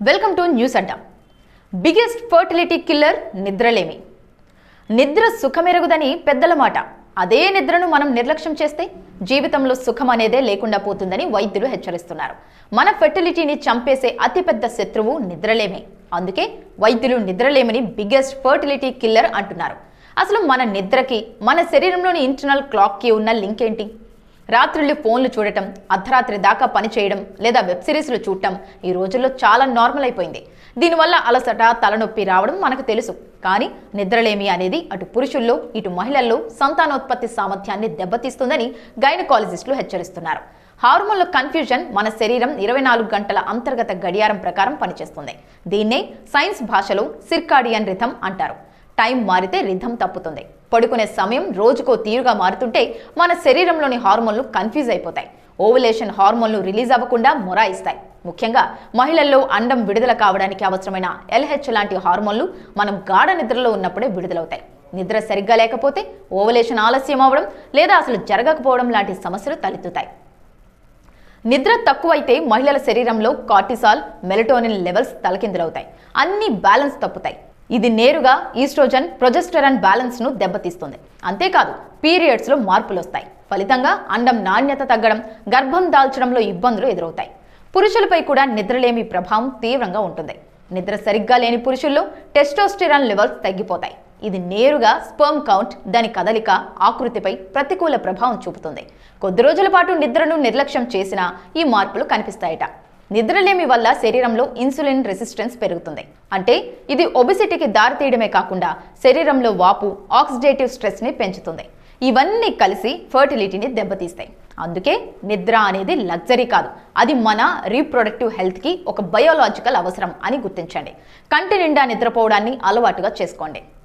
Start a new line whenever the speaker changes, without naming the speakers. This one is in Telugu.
Welcome to news Adda. Biggest fertility killer నిద్రలేమి. నిద్ర సుఖమెరుగుదని పెద్దల మాట. అదే నిద్రను మనం నిర్లక్ష్యం చేస్తే జీవితంలో సుఖం అనేదే లేకుండా పోతుందని వైద్యులు హెచ్చరిస్తున్నారు. మన ఫెర్టిలిటీని చంపేసే అతిపెద్ద శత్రువు నిద్రలేమే. అందుకే వైద్యులు నిద్రలేమిని బిగ్గెస్ట్ ఫర్టిలిటీ కిల్లర్ అంటున్నారు. అసలు మన నిద్రకి మన శరీరంలోని ఇంటర్నల్ క్లాక్కి ఉన్న లింక్ ఏంటి? రాత్రుళ్ళు ఫోన్లు చూడటం, అర్ధరాత్రి దాకా పని చేయడం లేదా వెబ్ సిరీస్లు చూడటం ఈ రోజుల్లో చాలా నార్మల్ అయిపోయింది. దీనివల్ల అలసట, తలనొప్పి రావడం మనకు తెలుసు. కానీ నిద్రలేమి అనేది అటు పురుషుల్లో ఇటు మహిళల్లో సంతానోత్పత్తి సామర్థ్యాన్ని దెబ్బతీస్తుందని గైనకాలజిస్టులు హెచ్చరిస్తున్నారు. హార్మోన్ల కన్ఫ్యూజన్ మన శరీరం 24 గంటల అంతర్గత గడియారం ప్రకారం పనిచేస్తుంది. దీన్నే సైన్స్ భాషలో సిర్కాడియన్ రిథం అంటారు. టైం మారితే రిథం తప్పుతుంది. పడుకునే సమయం రోజుకో తీరుగా మారుతుంటే మన శరీరంలోని హార్మోన్లు కన్ఫ్యూజ్ అయిపోతాయి. ఓవులేషన్ హార్మోన్లు రిలీజ్ అవ్వకుండా మొరాయిస్తాయి. ముఖ్యంగా మహిళల్లో అండం విడుదల కావడానికి అవసరమైన LH లాంటి హార్మోన్లు మనం గాఢ నిద్రలో ఉన్నప్పుడే విడుదలవుతాయి. నిద్ర సరిగ్గా లేకపోతే ఓవులేషన్ ఆలస్యం అవ్వడం లేదా అసలు జరగకపోవడం లాంటి సమస్యలు తలెత్తుతాయి. నిద్ర తక్కువైతే మహిళల శరీరంలో కార్టిసాల్, మెలటోనిన్ లెవెల్స్ తలకిందులవుతాయి. అన్ని బ్యాలెన్స్ తప్పుతాయి. ఇది నేరుగా ఈస్ట్రోజన్, ప్రొజెస్టెరాన్ బ్యాలెన్స్ ను దెబ్బతీస్తుంది. అంతేకాదు పీరియడ్స్ లో మార్పులు వస్తాయి. ఫలితంగా అండం నాణ్యత తగ్గడం, గర్భం దాల్చడంలో ఇబ్బందులు ఎదురవుతాయి. పురుషులపై కూడా నిద్రలేమి ప్రభావం తీవ్రంగా ఉంటుంది. నిద్ర సరిగ్గా లేని పురుషుల్లో టెస్టోస్టెరాన్ లెవెల్స్ తగ్గిపోతాయి. ఇది నేరుగా స్పెర్మ్ కౌంట్, దాని కదలిక, ఆకృతిపై ప్రతికూల ప్రభావం చూపుతుంది. కొద్ది రోజుల పాటు నిద్రను నిర్లక్ష్యం చేసినా ఈ మార్పులు కనిపిస్తాయట. నిద్రలేమి వల్ల శరీరంలో ఇన్సులిన్ రెసిస్టెన్స్ పెరుగుతుంది. అంటే ఇది ఒబెసిటీకి దారితీయడమే కాకుండా శరీరంలో వాపు, ఆక్సిడేటివ్ స్ట్రెస్ ని పెంచుతుంది. ఇవన్నీ కలిసి ఫర్టిలిటీని దెబ్బతీస్తాయి. అందుకే నిద్ర అనేది లగ్జరీ కాదు, అది మన రీప్రొడక్టివ్ హెల్త్ కి ఒక బయోలాజికల్ అవసరం అని గుర్తించండి. కంటి నిండా నిద్రపోవడాన్ని అలవాటుగా చేసుకోండి.